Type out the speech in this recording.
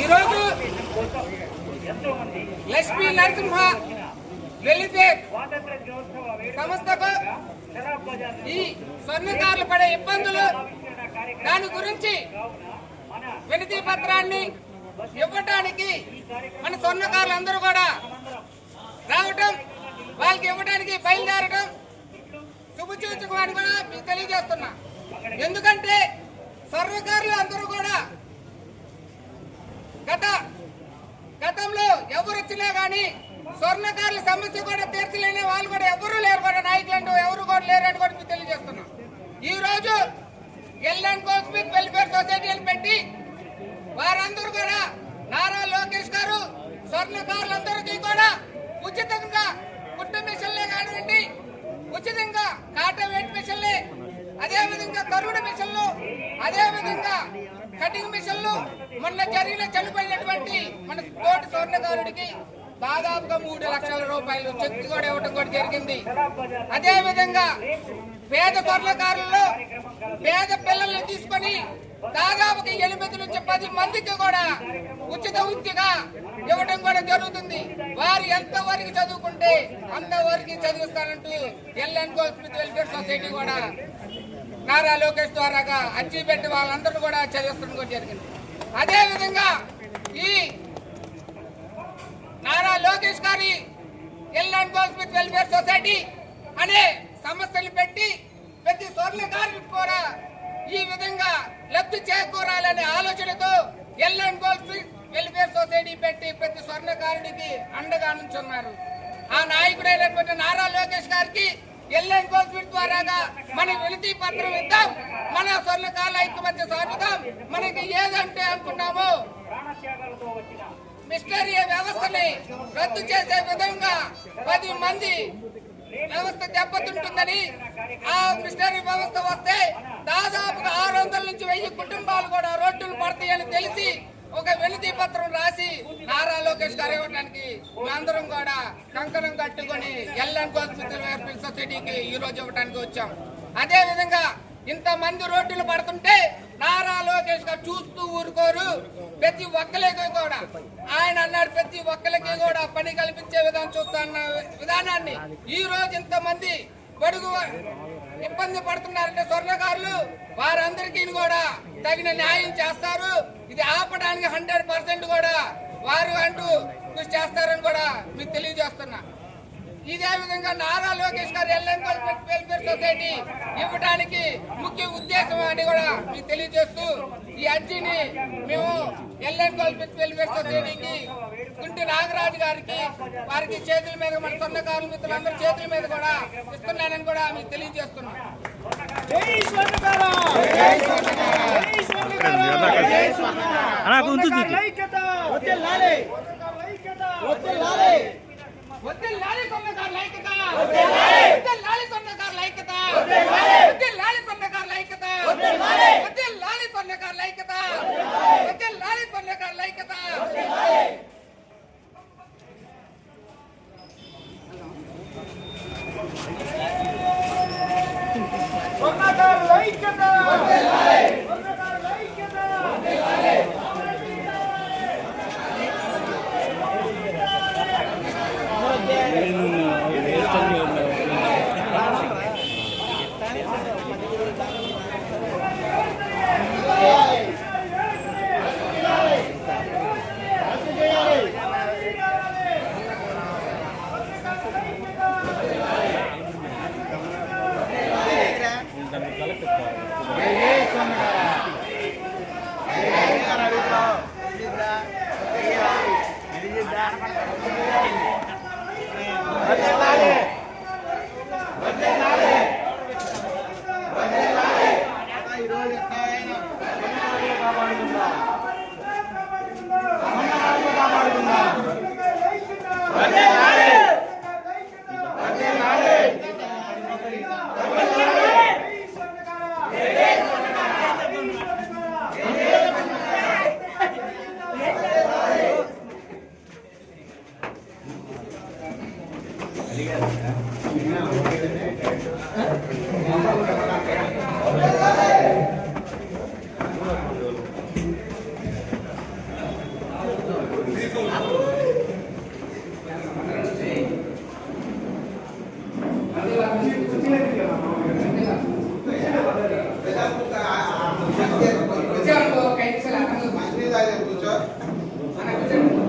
ఈరోజు లక్ష్మీ నరసింహ వెల్ఫేర్ సంస్థకు ఈ స్వర్ణకారులు పడే ఇబ్బందులు దాని గురించి వినతి పత్రాన్ని ఇవ్వటానికి మన స్వర్ణకారులు అందరూ కూడా రావటం, వాళ్ళకి ఇవ్వడానికి బయలుదేరటం శుభసూచకమని కూడా మీకు తెలియజేస్తున్నా. ఎందుకంటే స్వర్ణకారులు అందరూ కూడా గతంలో ఎవరు వచ్చినా కానీ స్వర్ణకారుల సమస్య కూడా తీర్చలేని వాళ్ళు కూడా ఎవరు లేరు, కూడా నాయకులు అంటూ ఎవరు కూడా లేరు అని కూడా మీకు తెలియజేస్తున్నాం. ఈ రోజు ఎల్ఎన్కోస్మిక్ వెల్ఫేర్ సొసైటీని పెట్టి వారందరూ కూడా నారా లోకేష్ గారు స్వర్ణకారులందరికీ కూడా ఉచితంగా కుట్టు మిషన్లే కానివ్వండి, ఉచితంగా కాటన్ వెయిట్ మిషన్లే, అదేవిధంగా కరుణ మిషన్లు, అదేవిధంగా కటింగ్ మిషన్లు, మొన్న జరిగిన చనిపోయినటువంటి మన తోటి స్వర్ణకారుడికి దాదాపుగా 3 లక్షల రూపాయలు చెక్ కూడా ఇవ్వడం కూడా జరిగింది. అదేవిధంగా పేద స్వర్ణకారుల్లో పేద పిల్లల్ని తీసుకొని దాదాపుగా 8 నుంచి 10 మందికి కూడా ఉచిత విద్యగా ఇవ్వడం కూడా జరుగుతుంది. వారు ఎంతవరకు చదువుకుంటే అంతవరకు చదివిస్తారంటూ ఎల్ఎన్కోస్మిక్ వెల్ఫేర్ సొసైటీ కూడా నారా లోకేష్ ద్వారాగా అర్జీ పెట్టి వాళ్ళందరూ కూడా చదివిస్తడం కూడా జరిగింది. అదేవిధంగా ఈ నారా లోకేష్ గారి ఎల్ఎన్కోస్మిక్ వెల్ఫేర్ సొసైటీ అనే సంస్థలు పెట్టి ప్రతి స్వర్ణకారుడికి కూడా ఈ విధంగా లబ్ధి చేకూరాలనే ఆలోచనతో ఎల్ఎన్కోస్మిక్ వెల్ఫేర్ సొసైటీ పెట్టి ప్రతి స్వర్ణకారుడికి అండగా నుంచున్నారు. ఆ నాయకుడైనటువంటి నారా లోకేష్ గారికి ఎల్ఎన్కోస్మిక్ ద్వారాగా మన వినతి పత్రం ఇద్దాం, మన స్వర్ణకారుల ఐక్యమత్య సాధిద్దాం. మనకి ఏదంటే అనుకున్నామో మిషనరీ వ్యవస్థని రద్దు చేసే విధంగా 10 మంది వ్యవస్థ దెబ్బతింటుందని, ఆ మిషనరీ వ్యవస్థ వస్తే దాదాపుగా 600 నుంచి 1000 కుటుంబాలు కూడా రోడ్డులు పడతాయని తెలిసి ఒక వినతి పత్రం రాసి నారా లోకేష్ గారు ఇవ్వడానికి మేమందరం కూడా కంకణం కట్టుకొని ఎల్ఎన్కోస్మిక్ వెల్ఫేర్ సొసైటీకి ఈ రోజు ఇవ్వడానికి వచ్చాం. అదే విధంగా ఇంతమంది రోడ్డులు పడుతుంటే నారా లోకేష్ గారు చూస్తూ ఊరుకోరు. ప్రతి ఒక్కరికి కూడా ఆయన అన్నాడు, ప్రతి ఒక్కరికి కూడా పని కల్పించే విధానం చూస్తున్న విధానాన్ని ఈ రోజు ఇంతమంది బడుగు ఇబ్బంది పడుతున్నారంటే స్వర్ణకారులు వారందరికీ కూడా తగిన న్యాయం చేస్తారు. ఇది ఆపడానికి 100% కూడా వారు అంటూ కృషి చేస్తారని కూడా మీకు తెలియజేస్తున్నా. ఇదే విధంగా నారా లోకేష్ గారు ఎల్ఎన్కోస్మిక్ వెల్ఫేర్ సొసైటీ ఇవ్వడానికి ముఖ్య ఉద్దేశం అని కూడా మీకు తెలియజేస్తూ ఈ అర్జీని మేము ఎల్ఎన్కోస్మిక్ వెల్ఫేర్ సొసైటీకి కుంటి నాగరాజు గారికి వారికి చేతుల మీద మన స్వర్ణకారుల మిత్రులందరి చేతుల మీద కూడా ఇస్తున్నానని కూడా మీకు తెలియజేస్తున్నాం. వద్దెల్లాలి స్వర్ణకారుల ఐక్యత, వద్దెల్లాలి స్వర్ణకారుల ఐక్యత, వద్దెల్లాలి స్వర్ణకారుల ఐక్యత.